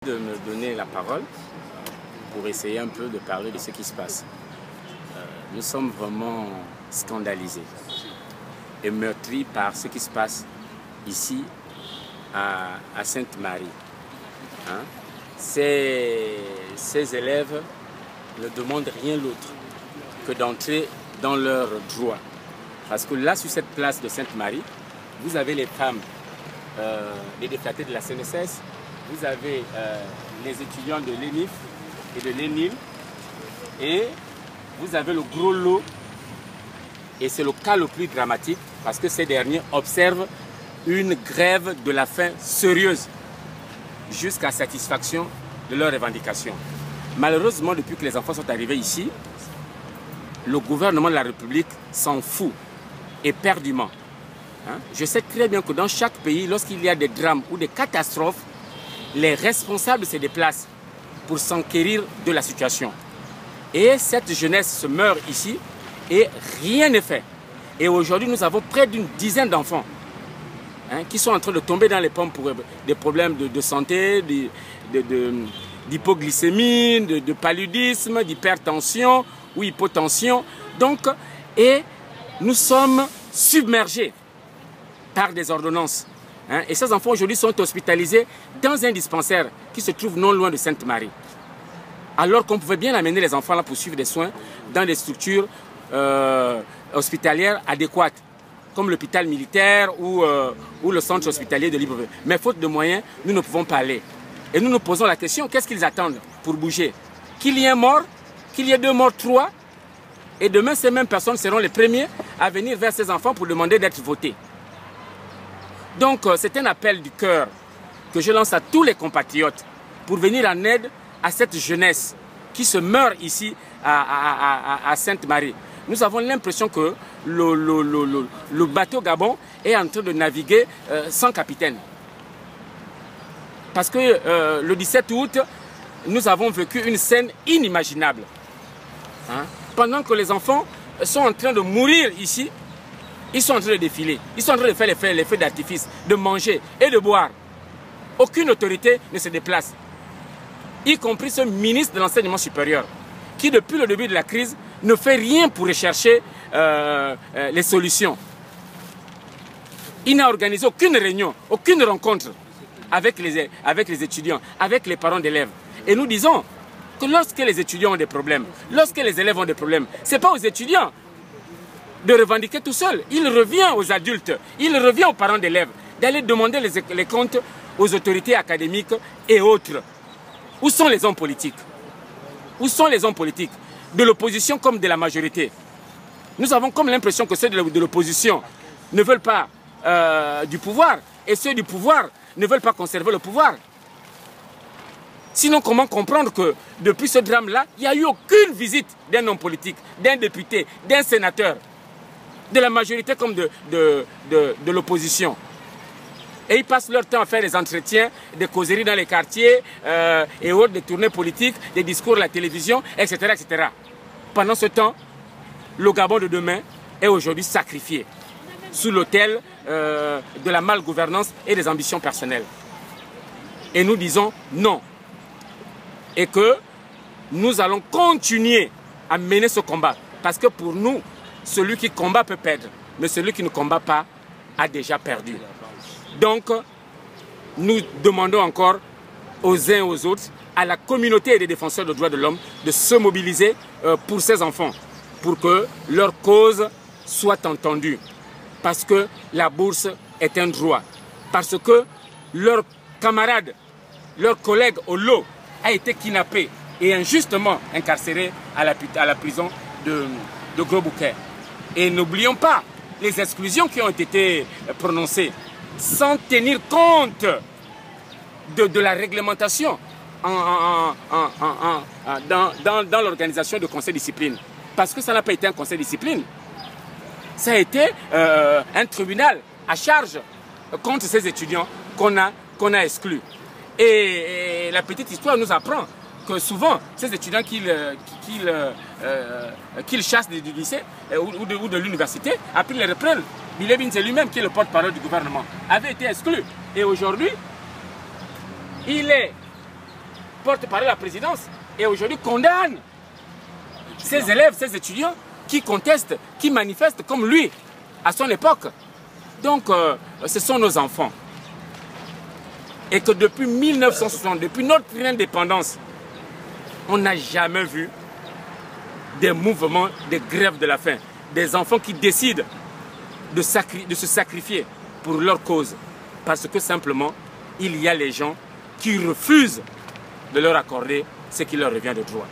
De me donner la parole pour essayer un peu de parler de ce qui se passe. Nous sommes vraiment scandalisés et meurtris par ce qui se passe ici à Sainte-Marie. Hein? Ces élèves ne demandent rien d'autre que d'entrer dans leurs droits. Parce que là, sur cette place de Sainte-Marie, vous avez les femmes, les déflatés de la CNSS, vous avez les étudiants de l'ENIF et de l'ENIL, et vous avez le gros lot, et c'est le cas le plus dramatique, parce que ces derniers observent une grève de la faim sérieuse, jusqu'à satisfaction de leurs revendications. Malheureusement, depuis que les enfants sont arrivés ici, le gouvernement de la République s'en fout, éperdument. Hein? Je sais très bien que dans chaque pays, lorsqu'il y a des drames ou des catastrophes, les responsables se déplacent pour s'enquérir de la situation. Et cette jeunesse se meurt ici et rien n'est fait. Et aujourd'hui, nous avons près d'une dizaine d'enfants qui sont en train de tomber dans les pommes pour des problèmes de santé, d'hypoglycémie, de paludisme, d'hypertension ou hypotension. Donc, et nous sommes submergés par des ordonnances. Et ces enfants aujourd'hui sont hospitalisés dans un dispensaire qui se trouve non loin de Sainte-Marie. Alors qu'on pouvait bien amener les enfants là pour suivre des soins dans des structures hospitalières adéquates, comme l'hôpital militaire ou le centre hospitalier de Libreville. Mais faute de moyens, nous ne pouvons pas aller. Et nous nous posons la question, qu'est-ce qu'ils attendent pour bouger? Qu'il y ait un mort, qu'il y ait 2 morts, 3, et demain ces mêmes personnes seront les premiers à venir vers ces enfants pour demander d'être votés. Donc c'est un appel du cœur que je lance à tous les compatriotes pour venir en aide à cette jeunesse qui se meurt ici à Sainte-Marie. Nous avons l'impression que le bateau Gabon est en train de naviguer sans capitaine. Parce que le 17 août, nous avons vécu une scène inimaginable. Hein? Pendant que les enfants sont en train de mourir ici, ils sont en train de défiler, ils sont en train de faire les feux d'artifice, de manger et de boire. Aucune autorité ne se déplace, y compris ce ministre de l'enseignement supérieur, qui depuis le début de la crise ne fait rien pour rechercher les solutions. Il n'a organisé aucune réunion, aucune rencontre avec les étudiants, avec les parents d'élèves. Et nous disons que lorsque les étudiants ont des problèmes, lorsque les élèves ont des problèmes, ce n'est pas aux étudiants de revendiquer tout seul. Il revient aux adultes, il revient aux parents d'élèves d'aller demander les comptes aux autorités académiques et autres. Où sont les hommes politiques? Où sont les hommes politiques? De l'opposition comme de la majorité. Nous avons comme l'impression que ceux de l'opposition ne veulent pas du pouvoir et ceux du pouvoir ne veulent pas conserver le pouvoir. Sinon, comment comprendre que depuis ce drame-là, il n'y a eu aucune visite d'un homme politique, d'un député, d'un sénateur, de la majorité comme de l'opposition. Et ils passent leur temps à faire des entretiens, des causeries dans les quartiers et autres, des tournées politiques, des discours à la télévision, etc., etc. Pendant ce temps, le Gabon de demain est aujourd'hui sacrifié sous l'autel de la malgouvernance et des ambitions personnelles. Et nous disons non. Et que nous allons continuer à mener ce combat. Parce que pour nous, celui qui combat peut perdre, mais celui qui ne combat pas a déjà perdu. Donc, nous demandons encore aux uns et aux autres, à la communauté des défenseurs des droits de l'homme, de se mobiliser pour ces enfants, pour que leur cause soit entendue. Parce que la bourse est un droit. Parce que leur camarade, leur collègue au lot a été kidnappé et injustement incarcéré à la prison de Gros-Bouquet. Et n'oublions pas les exclusions qui ont été prononcées sans tenir compte de la réglementation dans l'organisation de conseil de discipline. Parce que ça n'a pas été un conseil de discipline. Ça a été un tribunal à charge contre ces étudiants qu'on a exclus. Et la petite histoire nous apprend que souvent, ces étudiants qu'ils chassent du lycée ou de l'université, après ils les reprennent. Billy Binze lui-même, qui est le porte-parole du gouvernement, avait été exclu. Et aujourd'hui, il est porte-parole de la présidence et aujourd'hui condamne ces élèves, ces étudiants qui contestent, qui manifestent comme lui à son époque. Donc, ce sont nos enfants. Et que depuis 1960, depuis notre indépendance, on n'a jamais vu des mouvements de grève de la faim. Des enfants qui décident de se sacrifier pour leur cause. Parce que simplement, il y a les gens qui refusent de leur accorder ce qui leur revient de droit.